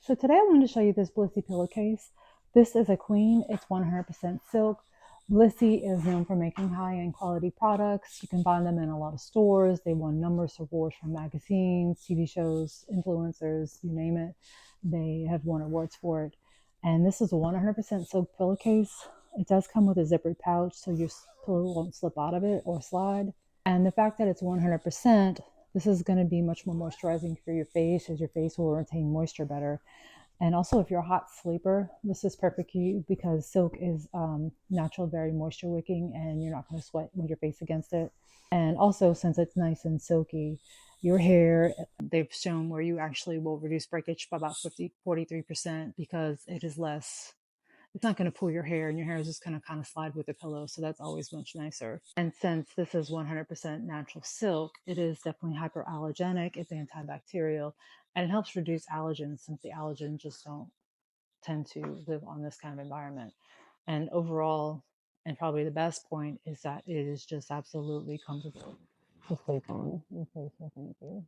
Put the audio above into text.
So today I wanted to show you this Blissy pillowcase. This is a queen. It's 100% silk. Blissy is known for making high-end quality products. You can find them in a lot of stores. They won numerous of awards from magazines, TV shows, influencers, you name it. They have won awards for it. And this is a 100% silk pillowcase. It does come with a zippered pouch, so your pillow won't slip out of it or slide. And the fact that it's 100%, this is going to be much more moisturizing for your face, as your face will retain moisture better. And also, if you're a hot sleeper, this is perfect for you because silk is natural, very moisture wicking, and you're not going to sweat with your face against it. And also, since it's nice and silky, your hair, they've shown where you actually will reduce breakage by about 43% because it is less, it's not going to pull your hair, and your hair is just going to kind of slide with the pillow. So that's always much nicer. And since this is 100% natural silk, it is definitely hyperallergenic. It's antibacterial, and it helps reduce allergens since the allergens just don't tend to live on this kind of environment. And overall, and probably the best point is that it is just absolutely comfortable to sleep on. Thank you.